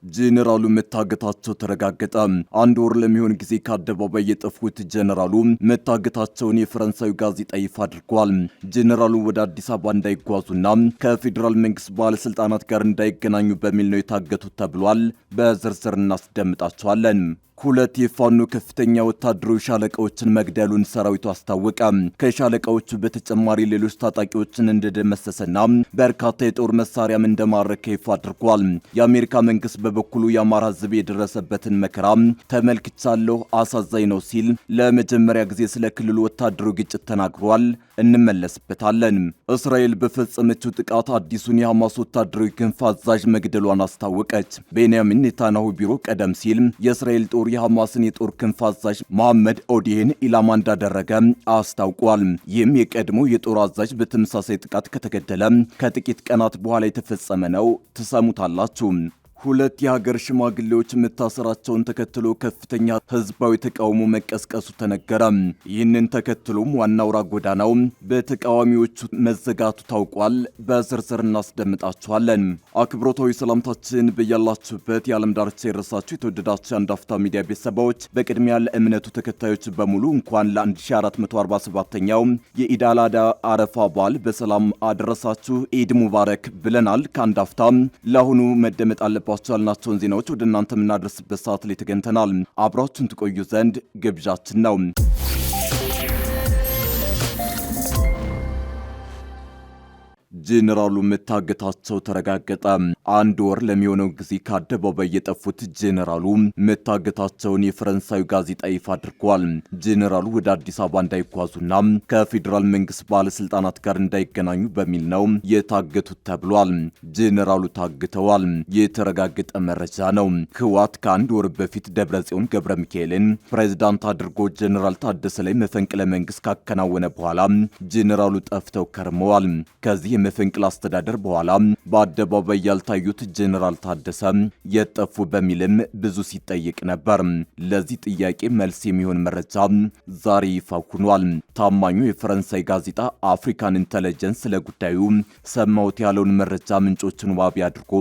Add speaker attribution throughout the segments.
Speaker 1: ጄኔራሉ መታገታቸው ተረጋገጠ። አንድ ወር ለሚሆን ጊዜ ከአደባባይ የጠፉት ጄኔራሉ መታገታቸውን የፈረንሳዩ ጋዜጣ ይፋ አድርጓል። ጄኔራሉ ወደ አዲስ አበባ እንዳይጓዙና ከፌዴራል መንግስት ባለስልጣናት ጋር እንዳይገናኙ በሚል ነው የታገቱት ተብሏል። በዝርዝር እናስደምጣቸዋለን። ሁለት የፋኖ ከፍተኛ ወታደራዊ ሻለቃዎችን መግደሉን ሰራዊቱ አስታወቀ። ከሻለቃዎቹ በተጨማሪ ሌሎች ታጣቂዎችን እንደደመሰሰና በርካታ የጦር መሳሪያም እንደማረከ ይፋ አድርጓል። የአሜሪካ መንግስት በበኩሉ የአማራ ሕዝብ የደረሰበትን መከራ ተመልክቻለሁ፣ አሳዛኝ ነው ሲል ለመጀመሪያ ጊዜ ስለ ክልሉ ወታደራዊ ግጭት ተናግሯል። እንመለስበታለን። እስራኤል በፈጸመችው ጥቃት አዲሱን የሐማስ ወታደራዊ ክንፍ አዛዥ መግደሏን አስታወቀች። ቤንያሚን ኔታንያሁ ቢሮ ቀደም ሲል የእስራኤል ጦር የሐማስን የጦር ክንፍ አዛዥ መሐመድ ኦዴህን ኢላማ እንዳደረገ አስታውቋል። ይህም የቀድሞ የጦር አዛዥ በተመሳሳይ ጥቃት ከተገደለ ከጥቂት ቀናት በኋላ የተፈጸመ ነው። ትሰሙታላችሁ። ሁለት የሀገር ሽማግሌዎች መታሰራቸውን ተከትሎ ከፍተኛ ህዝባዊ ተቃውሞ መቀስቀሱ ተነገረ። ይህንን ተከትሎም ዋና አውራ ጎዳናው በተቃዋሚዎቹ መዘጋቱ ታውቋል። በዝርዝር እናስደምጣችኋለን። አክብሮታዊ ሰላምታችን በያላችሁበት የዓለም ዳርቻ የረሳችሁ የተወደዳችሁ የአንድ አፍታ ሚዲያ ቤተሰቦች፣ በቅድሚያ ለእምነቱ ተከታዮች በሙሉ እንኳን ለ1447ኛው የኢድ አል አድሃ አረፋ በዓል በሰላም አደረሳችሁ። ኢድ ሙባረክ ብለናል። ከአንድ አፍታ ለአሁኑ መደመጥ አለባቸው ያልናቸውን ዜናዎች ወደ እናንተ የምናደርስበት ሰዓት ላይ ተገኝተናል። አብራችሁን ትቆዩ ዘንድ ግብዣችን ነው። ጄኔራሉ መታገታቸው ተረጋገጠ። አንድ ወር ለሚሆነው ጊዜ ከአደባባይ የጠፉት ጄኔራሉ መታገታቸውን የፈረንሳዩ ጋዜጣ ይፋ አድርጓል። ጄኔራሉ ወደ አዲስ አበባ እንዳይጓዙና ከፌዴራል መንግስት ባለስልጣናት ጋር እንዳይገናኙ በሚል ነው የታገቱት ተብሏል። ጄኔራሉ ታግተዋል። የተረጋገጠ መረጃ ነው። ህወሓት ከአንድ ወር በፊት ደብረጽዮን ገብረ ሚካኤልን ፕሬዝዳንት አድርጎ ጄኔራል ታደሰ ላይ መፈንቅለ መንግስት ካከናወነ በኋላ ጄኔራሉ ጠፍተው ከርመዋል። ከዚህ የመፈንቅለ አስተዳደር በኋላ በአደባባይ ያልታዩት ጄኔራል ታደሰ የጠፉ በሚልም ብዙ ሲጠይቅ ነበር። ለዚህ ጥያቄ መልስ የሚሆን መረጃ ዛሬ ይፋ ሆኗል። ታማኙ የፈረንሳይ ጋዜጣ አፍሪካን ኢንተለጀንስ ስለ ጉዳዩ ሰማሁት ያለውን መረጃ ምንጮችን ዋቢ አድርጎ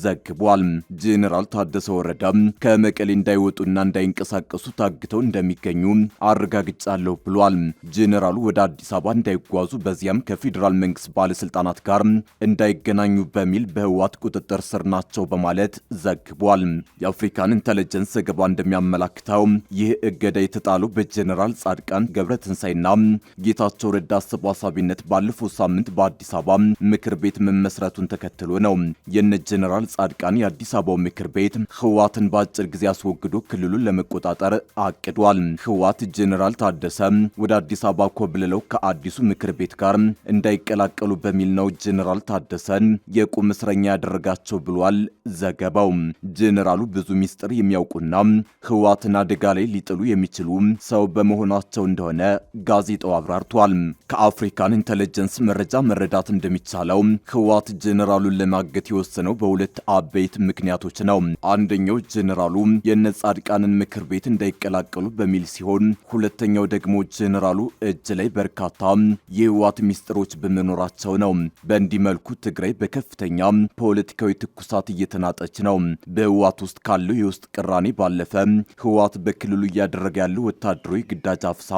Speaker 1: ዘግቧል። ጄኔራል ታደሰ ወረደ ከመቀሌ እንዳይወጡና እንዳይንቀሳቀሱ ታግተው እንደሚገኙ አረጋግጫለሁ ብሏል። ጄኔራሉ ወደ አዲስ አበባ እንዳይጓዙ በዚያም ከፌዴራል መንግስት ባለስልጣናት ጋር እንዳይገናኙ በሚል በህወሓት ቁጥጥር ስር ናቸው በማለት ዘግቧል። የአፍሪካን ኢንተለጀንስ ዘገባ እንደሚያመላክተው ይህ እገዳ የተጣለው በጄኔራል ጻድቃን ገብረትንሳኤና ጌታቸው ረዳ አሰባሳቢነት ባለፈው ሳምንት በአዲስ አበባ ምክር ቤት መመስረቱን ተከትሎ ነው። የነ ጄኔራል ጻድቃን የአዲስ አበባው ምክር ቤት ህወሓትን በአጭር ጊዜ አስወግዶ ክልሉን ለመቆጣጠር አቅዷል። ህወሓት ጄኔራል ታደሰ ወደ አዲስ አበባ ኮብልለው ከአዲሱ ምክር ቤት ጋር እንዳይቀላቀሉ በሚል ነው ጄኔራል ታደሰን የቁም እስረኛ ያደረጋቸው ብሏል ዘገባው። ጄኔራሉ ብዙ ሚስጥር የሚያውቁና ህወሓትን አደጋ ላይ ሊጥሉ የሚችሉ ሰው በመሆናቸው እንደሆነ ጋዜጣው አብራርቷል። ከአፍሪካን ኢንተለጀንስ መረጃ መረዳት እንደሚቻለው ህወሓት ጄኔራሉን ለማገት የወሰነው በሁለት አበይት ምክንያቶች ነው። አንደኛው ጄኔራሉ የነ ጻድቃንን ምክር ቤት እንዳይቀላቀሉ በሚል ሲሆን፣ ሁለተኛው ደግሞ ጄኔራሉ እጅ ላይ በርካታ የህወሓት ሚስጥሮች በመኖራቸው ነው። በእንዲህ መልኩ ትግራይ በከፍተኛ ፖለቲካዊ ትኩሳት እየተናጠች ነው። በህወሓት ውስጥ ካለው የውስጥ ቅራኔ ባለፈ ህወሓት በክልሉ እያደረገ ያለው ወታደራዊ ግዳጅ አፍሳ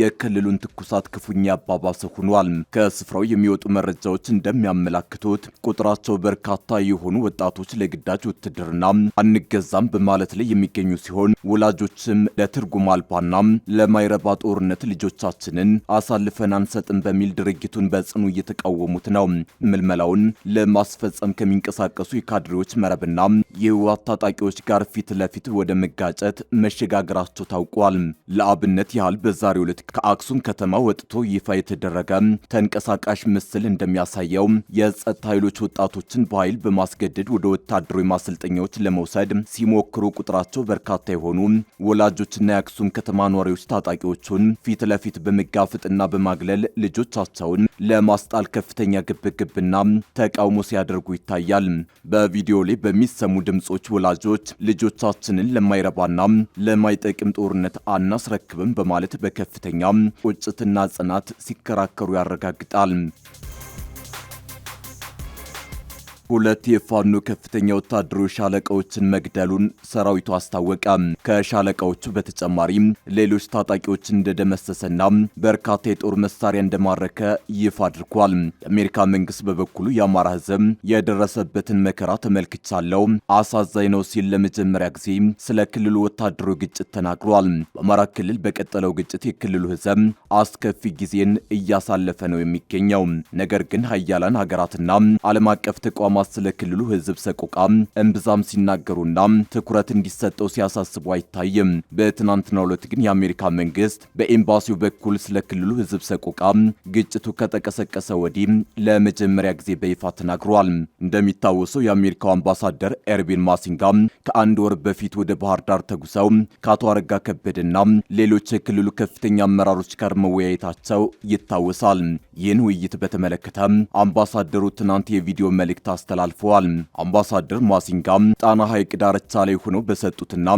Speaker 1: የክልሉን ትኩሳት ክፉኛ ያባባሰ ሆኗል። ከስፍራው የሚወጡ መረጃዎች እንደሚያመላክቱት ቁጥራቸው በርካታ የሆኑ ወጣቶች ለግዳጅ ውትድርና አንገዛም በማለት ላይ የሚገኙ ሲሆን፣ ወላጆችም ለትርጉም አልባና ለማይረባ ጦርነት ልጆቻችንን አሳልፈን አንሰጥም በሚል ድርጊቱን በጽኑ እየተቃወሙት ነው። ምልመላውን ለማስፈጸም ከሚንቀሳቀሱ የካድሬዎች መረብና የህወሓት ታጣቂዎች ጋር ፊት ለፊት ወደ መጋጨት መሸጋገራቸው ታውቋል። ለአብነት ያህል በዛሬው ዕለት ከአክሱም ከተማ ወጥቶ ይፋ የተደረገ ተንቀሳቃሽ ምስል እንደሚያሳየው የጸጥታ ኃይሎች ወጣቶችን በኃይል በማስገደድ ወደ ወታደራዊ ማሰልጠኛዎች ለመውሰድ ሲሞክሩ ቁጥራቸው በርካታ የሆኑ ወላጆችና የአክሱም ከተማ ነዋሪዎች ታጣቂዎቹን ፊት ለፊት በመጋፈጥና በማግለል ልጆቻቸውን ለማስጣል ከፍተኛ ግብግብና ተቃውሞ ሲያደርጉ ይታያል። በቪዲዮ ላይ በሚሰሙ ድምጾች ወላጆች ልጆቻችንን ለማይረባና ለማይጠቅም ጦርነት አናስረክብም በማለት በከፍተኛ ቁጭትና ጽናት ሲከራከሩ ያረጋግጣል። 2 የፋኖ ከፍተኛ ወታደሮች ሻለቃዎችን መግደሉን ሰራዊቱ አስታወቀ። ከሻለቃዎቹ በተጨማሪ ሌሎች ታጣቂዎችን እንደደመሰሰና በርካታ የጦር መሳሪያ እንደማረከ ይፋ አድርጓል። የአሜሪካ መንግስት በበኩሉ የአማራ ሕዝብ የደረሰበትን መከራ ተመልክቻለሁ፣ አሳዛኝ ነው ሲል ለመጀመሪያ ጊዜ ስለ ክልሉ ወታደራዊ ግጭት ተናግሯል። በአማራ ክልል በቀጠለው ግጭት የክልሉ ሕዝብ አስከፊ ጊዜን እያሳለፈ ነው የሚገኘው። ነገር ግን ሀያላን ሀገራትና ዓለም አቀፍ ተቋማት ስለ ክልሉ ሕዝብ ሰቆቃ እምብዛም ሲናገሩና ትኩረት እንዲሰጠው ሲያሳስቡ አይታይም። በትናንትናው ዕለት ግን የአሜሪካ መንግስት በኤምባሲው በኩል ስለ ክልሉ ሕዝብ ሰቆቃ ግጭቱ ከተቀሰቀሰ ወዲህ ለመጀመሪያ ጊዜ በይፋ ተናግሯል። እንደሚታወሰው የአሜሪካው አምባሳደር ኤርቪን ማሲንጋ ከአንድ ወር በፊት ወደ ባህር ዳር ተጉዘው ከአቶ አረጋ ከበደና ሌሎች የክልሉ ከፍተኛ አመራሮች ጋር መወያየታቸው ይታወሳል። ይህን ውይይት በተመለከተ አምባሳደሩ ትናንት የቪዲዮ መልእክት አስተላልፈዋል። አምባሳደር ማሲንጋ ጣና ሐይቅ ዳርቻ ላይ ሆነው በሰጡትና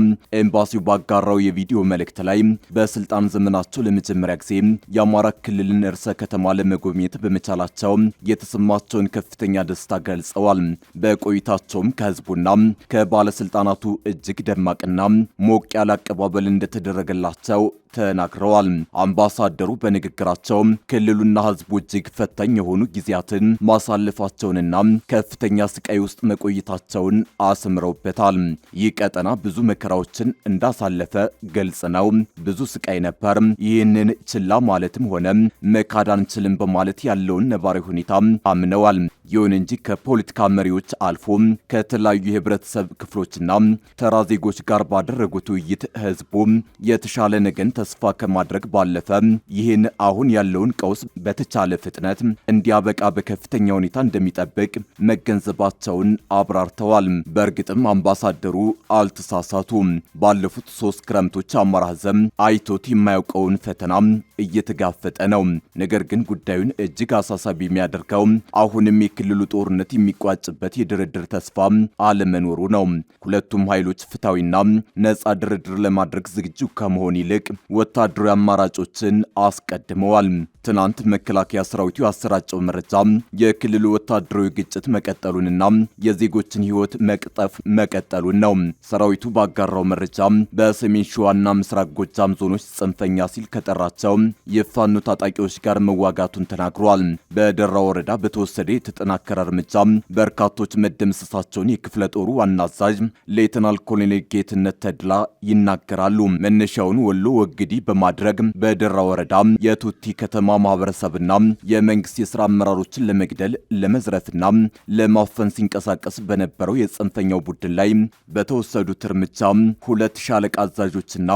Speaker 1: ኤምባሲው ባጋራው የቪዲዮ መልእክት ላይ በስልጣን ዘመናቸው ለመጀመሪያ ጊዜ የአማራ ክልልን ርዕሰ ከተማ ለመጎብኘት በመቻላቸው የተሰማቸውን ከፍተኛ ደስታ ገልጸዋል። በቆይታቸውም ከህዝቡና ከባለስልጣናቱ እጅግ ደማቅና ሞቅ ያለ አቀባበል እንደተደረገላቸው ተናግረዋል። አምባሳደሩ በንግግራቸው ክልሉና ህዝቡ እጅግ ፈታኝ የሆኑ ጊዜያትን ማሳለፋቸውንና ከፍተኛ ስቃይ ውስጥ መቆየታቸውን አስምረውበታል። ይህ ቀጠና ብዙ መከራዎችን እንዳሳለፈ ገልጽ ነው። ብዙ ስቃይ ነበር። ይህንን ችላ ማለትም ሆነ መካድ አንችልም በማለት ያለውን ነባራዊ ሁኔታ አምነዋል። ይሁን እንጂ ከፖለቲካ መሪዎች አልፎ ከተለያዩ የህብረተሰብ ክፍሎችና ተራ ዜጎች ጋር ባደረጉት ውይይት ህዝቡ የተሻለ ነገን ተስፋ ከማድረግ ባለፈ ይህን አሁን ያለውን ቀውስ በተቻለ ፍጥነት እንዲያበቃ በከፍተኛ ሁኔታ እንደሚጠብቅ መገንዘባቸውን አብራርተዋል። በእርግጥም አምባሳደሩ አልተሳሳቱም። ባለፉት 3 ክረምቶች አማራ ህዝብ አይቶት የማያውቀውን ፈተና እየተጋፈጠ ነው። ነገር ግን ጉዳዩን እጅግ አሳሳቢ የሚያደርገው አሁንም የክልሉ ጦርነት የሚቋጭበት የድርድር ተስፋ አለመኖሩ ነው። ሁለቱም ኃይሎች ፍትሐዊና ነጻ ድርድር ለማድረግ ዝግጁ ከመሆን ይልቅ ወታደራዊ አማራጮችን አስቀድመዋል። ትናንት መከላከያ ሰራዊቱ ያሰራጨው መረጃ የክልሉ ወታደራዊ ግጭት መቀጠሉንና የዜጎችን ህይወት መቅጠፍ መቀጠሉን ነው። ሰራዊቱ ባጋራው መረጃ በሰሜን ሸዋና ምስራቅ ጎጃም ዞኖች ጽንፈኛ ሲል ከጠራቸው የፋኖ ታጣቂዎች ጋር መዋጋቱን ተናግሯል። በደራ ወረዳ በተወሰደ የተጠናከረ እርምጃ በርካቶች መደምሰሳቸውን የክፍለ ጦሩ ዋና አዛዥ ሌተናል ኮሎኔል ጌትነት ተድላ ይናገራሉ። መነሻውን ወሎ ወግዲ በማድረግ በደራ ወረዳ የቱቲ ከተማ ማህበረሰብና የመንግስት የሥራ አመራሮችን ለመግደል ለመዝረፍና ለማፈን ሲንቀሳቀስ በነበረው የጽንፈኛው ቡድን ላይ በተወሰዱት እርምጃ 2 ሻለቃ አዛዦችና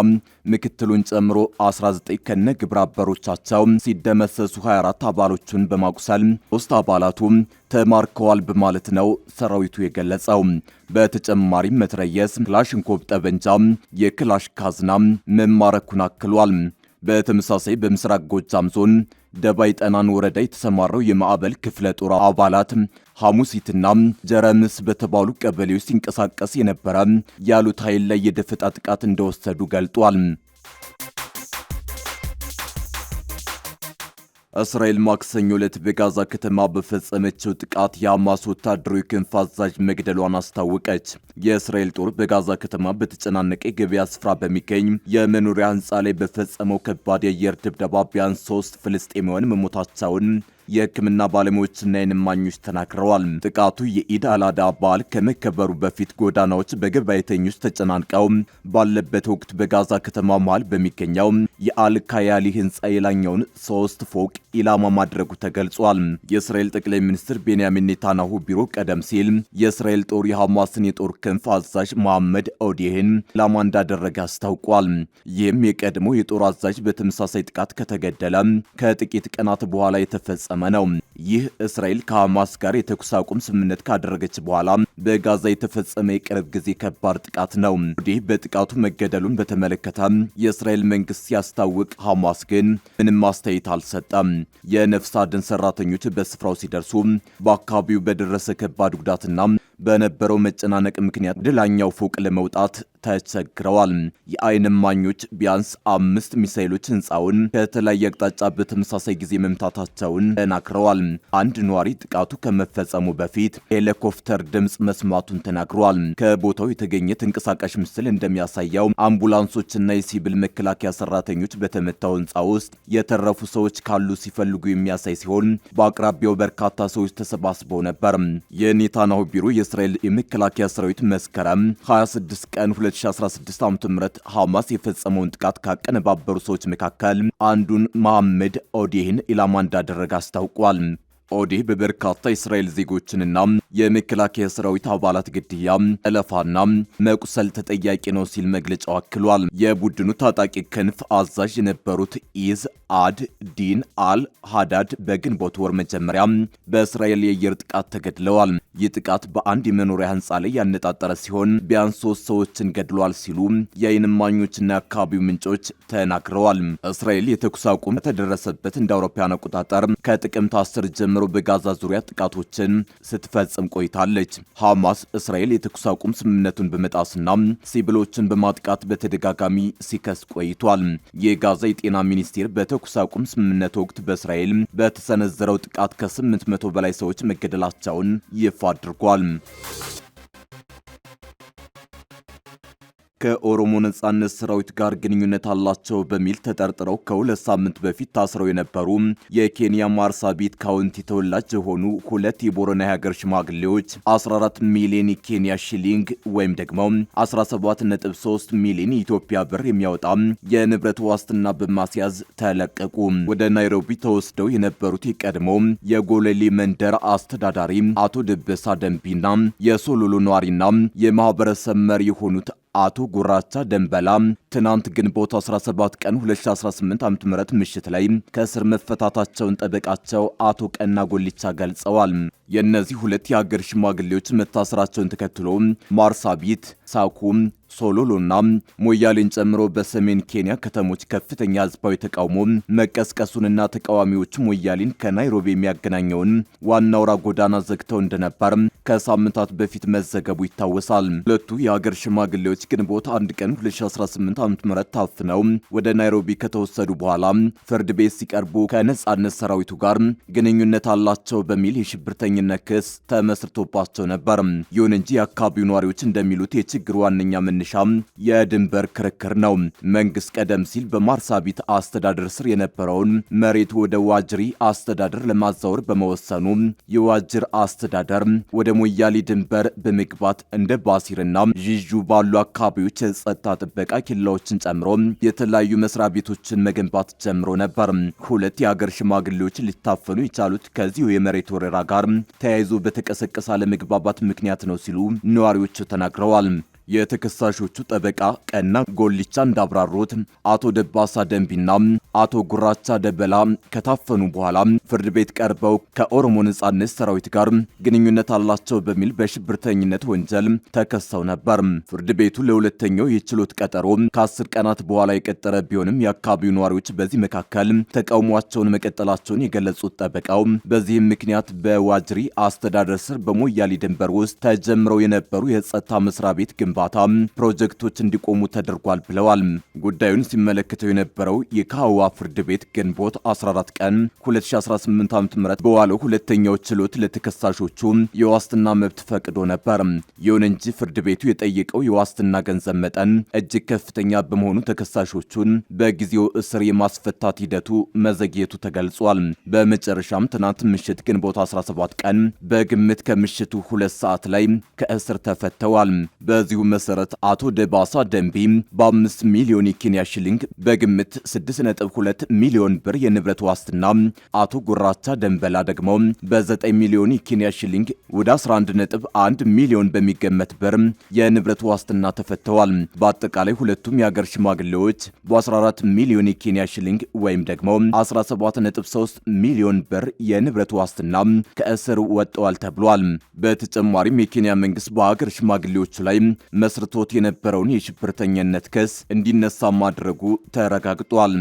Speaker 1: ምክትሉን ጨምሮ 19 ከነ ግብረ አበሮቻቸው ሲደመሰሱ 24 አባሎቹን በማቁሰል 3 አባላቱ ተማርከዋል በማለት ነው ሰራዊቱ የገለጸው። በተጨማሪም መትረየስ፣ ክላሽንኮቭ ጠበንጃ፣ የክላሽ ካዝና መማረኩን አክሏል። በተመሳሳይ በምስራቅ ጎጃም ዞን ደባይ ጠናን ወረዳ የተሰማራው የማዕበል ክፍለ ጦር አባላት ሐሙሲትና ጀረምስ በተባሉ ቀበሌዎች ሲንቀሳቀስ የነበረ ያሉት ኃይል ላይ የደፈጣ ጥቃት እንደወሰዱ ገልጧል። እስራኤል ማክሰኞ ዕለት በጋዛ ከተማ በፈጸመችው ጥቃት የሐማስ ወታደራዊ ክንፍ አዛዥ መግደሏን አስታወቀች። የእስራኤል ጦር በጋዛ ከተማ በተጨናነቀ የገበያ ስፍራ በሚገኝ የመኖሪያ ህንፃ ላይ በፈጸመው ከባድ የአየር ድብደባ ቢያንስ 3 ፍልስጤማውያን መሞታቸውን የሕክምና ባለሙያዎችና የዓይን እማኞች ተናግረዋል። ጥቃቱ የኢድ አልአድሃ በዓል ከመከበሩ በፊት ጎዳናዎች በገበያተኞች ተጨናንቀው ባለበት ወቅት በጋዛ ከተማ መሃል በሚገኘው የአልካያሊ ህንፃ የላኛውን 3 ፎቅ ኢላማ ማድረጉ ተገልጿል። የእስራኤል ጠቅላይ ሚኒስትር ቤንያሚን ኔታንያሁ ቢሮ ቀደም ሲል የእስራኤል ጦር የሐማስን የጦር ክንፍ አዛዥ መሐመድ ኦዴህን ኢላማ እንዳደረገ አስታውቋል። ይህም የቀድሞ የጦር አዛዥ በተመሳሳይ ጥቃት ከተገደለ ከጥቂት ቀናት በኋላ የተፈጸመ ነው። ይህ እስራኤል ከሐማስ ጋር የተኩስ አቁም ስምምነት ካደረገች በኋላ በጋዛ የተፈጸመ የቅርብ ጊዜ ከባድ ጥቃት ነው። ወዲህ በጥቃቱ መገደሉን በተመለከተ የእስራኤል መንግስት ሲያስታውቅ ሐማስ ግን ምንም አስተያየት አልሰጠም። የነፍስ አድን ሰራተኞች በስፍራው ሲደርሱ በአካባቢው በደረሰ ከባድ ጉዳትና በነበረው መጨናነቅ ምክንያት ድላኛው ፎቅ ለመውጣት ተቸግረዋል። የዓይን እማኞች ቢያንስ 5 ሚሳኤሎች ህንፃውን ከተለያየ አቅጣጫ በተመሳሳይ ጊዜ መምታታቸውን ተናግረዋል። አንድ ነዋሪ ጥቃቱ ከመፈጸሙ በፊት ሄሊኮፕተር ድምፅ መስማቱን ተናግረዋል። ከቦታው የተገኘ ተንቀሳቃሽ ምስል እንደሚያሳየው አምቡላንሶችና የሲቪል መከላከያ ሰራተኞች በተመታው ህንፃ ውስጥ የተረፉ ሰዎች ካሉ ሲፈልጉ የሚያሳይ ሲሆን በአቅራቢያው በርካታ ሰዎች ተሰባስበው ነበር። የኔታንያሁ ቢሮ የእስራኤል የመከላከያ ሰራዊት መስከረም 26 ቀን 2016 ዓ.ም ሐማስ የፈጸመውን ጥቃት ካቀነባበሩ ሰዎች መካከል አንዱን መሐመድ ኦዴህን ኢላማ እንዳደረገ አስታውቋል። ኦዴህ በበርካታ የእስራኤል ዜጎችንና የመከላከያ ሰራዊት አባላት ግድያ፣ ጠለፋና መቁሰል ተጠያቂ ነው ሲል መግለጫው አክሏል። የቡድኑ ታጣቂ ክንፍ አዛዥ የነበሩት ኢዝ አድ ዲን አል ሃዳድ በግንቦት ወር መጀመሪያ በእስራኤል የአየር ጥቃት ተገድለዋል። ይህ ጥቃት በአንድ የመኖሪያ ህንፃ ላይ ያነጣጠረ ሲሆን ቢያንስ 3 ሰዎችን ገድሏል ሲሉ የዓይን እማኞችና የአካባቢው ምንጮች ተናግረዋል። እስራኤል የተኩስ አቁም የተደረሰበት እንደ አውሮፓውያን አቆጣጠር ከጥቅምት 10 ጀምሮ በጋዛ ዙሪያ ጥቃቶችን ስትፈጽም ቆይታለች። ሐማስ እስራኤል የተኩስ አቁም ስምምነቱን በመጣስና ሲቪሎችን በማጥቃት በተደጋጋሚ ሲከስ ቆይቷል። የጋዛ የጤና ሚኒስቴር በተኩስ አቁም ስምምነት ወቅት በእስራኤል በተሰነዘረው ጥቃት ከ800 በላይ ሰዎች መገደላቸውን ይፋ አድርጓል። ከኦሮሞ ነጻነት ሰራዊት ጋር ግንኙነት አላቸው በሚል ተጠርጥረው ከ2 ሳምንት በፊት ታስረው የነበሩ የኬንያ ማርሳቢት ካውንቲ ተወላጅ የሆኑ 2 የቦረና የሀገር ሽማግሌዎች 14 ሚሊዮን የኬንያ ሺሊንግ ወይም ደግሞ 17.3 ሚሊዮን የኢትዮጵያ ብር የሚያወጣ የንብረት ዋስትና በማስያዝ ተለቀቁ። ወደ ናይሮቢ ተወስደው የነበሩት የቀድሞው የጎለሌ መንደር አስተዳዳሪ አቶ ደበሳ ደንቢና የሶሎሎ ነዋሪና የማህበረሰብ መሪ የሆኑት አቶ ጉራቻ ደንበላ ትናንት ግንቦት 17 ቀን 2018 ዓ.ም ምሽት ላይ ከእስር መፈታታቸውን ጠበቃቸው አቶ ቀና ጎልቻ ገልጸዋል። የእነዚህ 2 የሀገር ሽማግሌዎች መታሰራቸውን ተከትሎ ማርሳቢት፣ ሳኩም፣ ሶሎሎና ሞያሌን ጨምሮ በሰሜን ኬንያ ከተሞች ከፍተኛ ህዝባዊ ተቃውሞ መቀስቀሱንና ተቃዋሚዎቹ ሞያሌን ከናይሮቢ የሚያገናኘውን ዋና አውራ ጎዳና ዘግተው እንደነበር ከሳምንታት በፊት መዘገቡ ይታወሳል። 2 የሀገር ሽማግሌዎች ግንቦት 1 ቀን 2018 ዓ.ም ታፍነው ወደ ናይሮቢ ከተወሰዱ በኋላ ፍርድ ቤት ሲቀርቡ ከነጻነት ሰራዊቱ ጋር ግንኙነት አላቸው በሚል የሽብርተኝነት ክስ ተመስርቶባቸው ነበር። ይሁን እንጂ የአካባቢው ነዋሪዎች እንደሚሉት የችግሩ ዋነኛ መነሻ የድንበር ክርክር ነው። መንግስት ቀደም ሲል በማርሳቢት አስተዳደር ስር የነበረውን መሬት ወደ ዋጅሪ አስተዳደር ለማዛወር በመወሰኑ የዋጅር አስተዳደር ወደ ሞያሌ ድንበር በመግባት እንደ ባሲርና ጂጁ ባሉ አካባቢዎች የጸጥታ ጥበቃ ኬላዎችን ጨምሮ የተለያዩ መስሪያ ቤቶችን መገንባት ጀምሮ ነበር። 2 የሀገር ሽማግሌዎች ሊታፈኑ የቻሉት ከዚሁ የመሬት ወረራ ጋር ተያይዞ በተቀሰቀሰ አለመግባባት ምክንያት ነው ሲሉ ነዋሪዎቹ ተናግረዋል። የተከሳሾቹ ጠበቃ ቀና ጎልቻ እንዳብራሩት አቶ ደባሳ ደንቢና አቶ ጉራቻ ደበላ ከታፈኑ በኋላ ፍርድ ቤት ቀርበው ከኦሮሞ ነጻነት ሰራዊት ጋር ግንኙነት አላቸው በሚል በሽብርተኝነት ወንጀል ተከሰው ነበር። ፍርድ ቤቱ ለሁለተኛው የችሎት ቀጠሮ ከ10 ቀናት በኋላ የቀጠረ ቢሆንም የአካባቢው ነዋሪዎች በዚህ መካከል ተቃውሟቸውን መቀጠላቸውን የገለጹት ጠበቃው በዚህም ምክንያት በዋጅሪ አስተዳደር ስር በሞያሌ ድንበር ውስጥ ተጀምረው የነበሩ የጸጥታ መስሪያ ቤት ግንባታ ፕሮጀክቶች እንዲቆሙ ተደርጓል ብለዋል። ጉዳዩን ሲመለከተው የነበረው የካዋ ፍርድ ቤት ግንቦት 14 ቀን 2018 ዓ.ም በዋለው ሁለተኛው ችሎት ለተከሳሾቹ የዋስትና መብት ፈቅዶ ነበር። ይሁን እንጂ ፍርድ ቤቱ የጠየቀው የዋስትና ገንዘብ መጠን እጅግ ከፍተኛ በመሆኑ ተከሳሾቹን በጊዜው እስር የማስፈታት ሂደቱ መዘግየቱ ተገልጿል። በመጨረሻም ትናንት ምሽት ግንቦት 17 ቀን በግምት ከምሽቱ 2 ሰዓት ላይ ከእስር ተፈተዋል። በዚሁ መሰረት አቶ ደባሳ ደንቢ በ5 ሚሊዮን የኬንያ ሺሊንግ በግምት 6.2 ሚሊዮን ብር የንብረት ዋስትና፣ አቶ ጉራቻ ደንበላ ደግሞ በ9 ሚሊዮን የኬንያ ሺሊንግ ወደ 11.1 ሚሊዮን በሚገመት ብር የንብረት ዋስትና ተፈተዋል። በአጠቃላይ ሁለቱም የሀገር ሽማግሌዎች በ14 ሚሊዮን የኬንያ ሺሊንግ ወይም ደግሞ 17.3 ሚሊዮን ብር የንብረት ዋስትና ከእስር ወጥተዋል ተብሏል። በተጨማሪም የኬንያ መንግስት በሀገር ሽማግሌዎቹ ላይ መስርቶት የነበረውን የሽብርተኝነት ክስ እንዲነሳ ማድረጉ ተረጋግጧል።